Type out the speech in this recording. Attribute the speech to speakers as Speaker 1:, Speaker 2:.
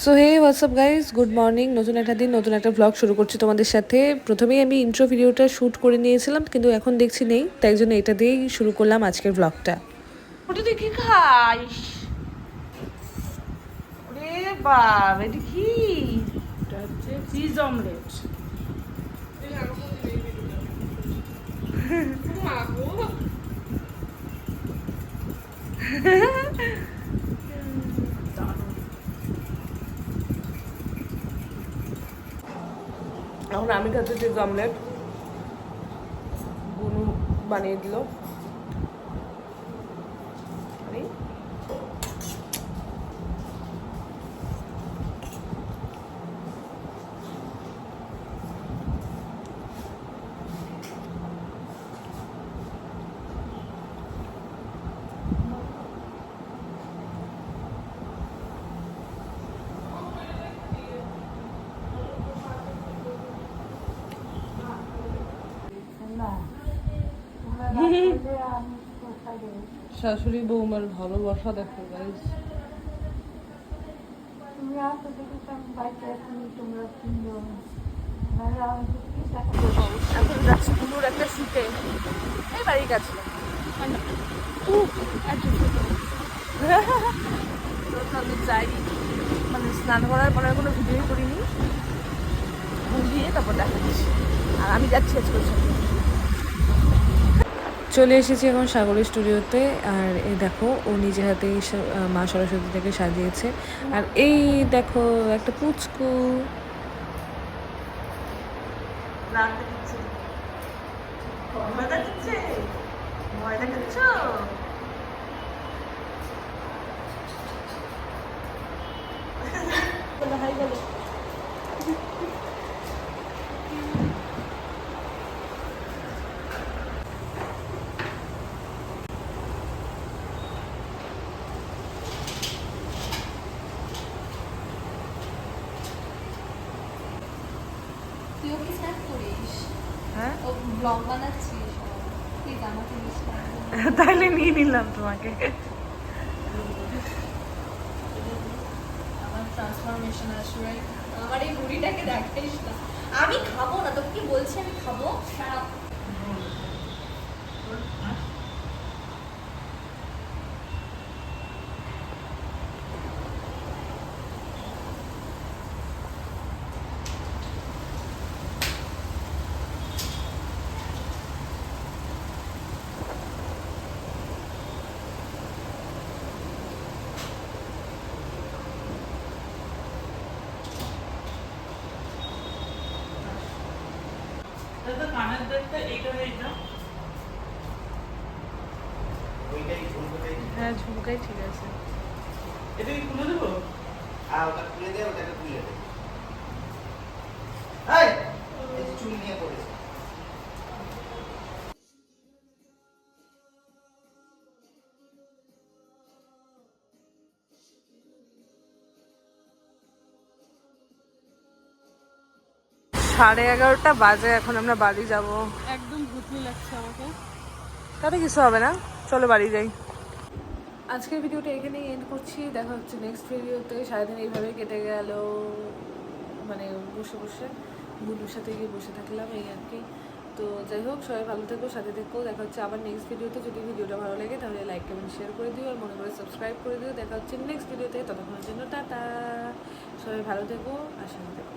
Speaker 1: So hey WhatsApp guys, good morning. নতুন একটা দিন, নতুন একটা ব্লগ শুরু করছি তোমাদের সাথে। প্রথমেই আমি ইন্ট্রো ভিডিওটা শ্যুট করে নিয়েছিলাম, কিন্তু এখন দেখছি নেই, তাই জন্য এটা দিয়েই শুরু করলাম আজকের ব্লগটা।
Speaker 2: ওটা তুই কি খাইস? ওরে বাব, এটা কি? এটা হচ্ছে চিজ অমলেট। এখন আমি খাচ্ছি চিজ অমলেট, বুনু বানিয়ে দিল। শাশুড়ি বৌমার ভালোবাসা দেখো গাইজ। এখন যাচ্ছি বুনুর একটা শুটে, এই বাড়ির কাছে। যাই, মানে স্নান করার পরে কোনো ভিডিওই করিনি, ঘুম দিয়ে তারপর দেখা দিচ্ছি। আর আমি যাচ্ছি আজকে সাথে।
Speaker 1: চলে এসেছি এখন সাগরের স্টুডিওতে। আর এই দেখো, ও নিজে হাতেই মা সরস্বতীটাকে সাজিয়েছে। আর এই দেখো একটা পুচকু।
Speaker 3: তুইও কি স্ন্যাপ করিস?
Speaker 1: হ্যাঁ,
Speaker 3: ও ব্লগ বানাচ্ছিস? প্লিজ আমাকে মিস কর।
Speaker 1: তাহলে নিয়ে নিলাম তোমাকে।
Speaker 3: আমার ট্রান্সফরমেশন আসবে। আমার এই বুড়িটাকে দেখাইস না। আমি খাবো না, তোকে কি বলছি আমি খাবো? খারাপ।
Speaker 2: কানের দেখতে এইটা এইটা
Speaker 1: হ্যাঁ, ঝুমকাই ঠিক আছে।
Speaker 2: এটা কি খুলে দেবো?
Speaker 4: ওটা খুলে দে, ওটাকে খুলে দে। এই এই যে চুল নিয়ে পড়েছে।
Speaker 1: সাড়ে 11টা বাজে, এখন আমরা বাড়ি যাব।
Speaker 2: একদম ভূতনি লাগছে আমাকে।
Speaker 1: তাতে কিছু হবে না, চলো বাড়ি যাই। আজকের ভিডিওটা এখানেই এন্ড করছি। দেখা হচ্ছে নেক্সট ভিডিওতে। সারাদিন এইভাবে কেটে গেল, মানে বসে বসে বুনুর সাথে গিয়ে বসে থাকলাম, এই আর কি। তো যাই হোক, সবাই ভালো থেকো, সাথে থেকো। দেখা হচ্ছে আবার নেক্সট ভিডিওতে। যদি ভিডিওটা ভালো লাগে তাহলে লাইক কমেন্ট শেয়ার করে দিও, আর মনে করে সাবস্ক্রাইব করে দিও। দেখা হচ্ছে নেক্সট ভিডিওতে। ততক্ষণের জন্য টাটা। সবাই ভালো থেকো আর সাথে থেকো।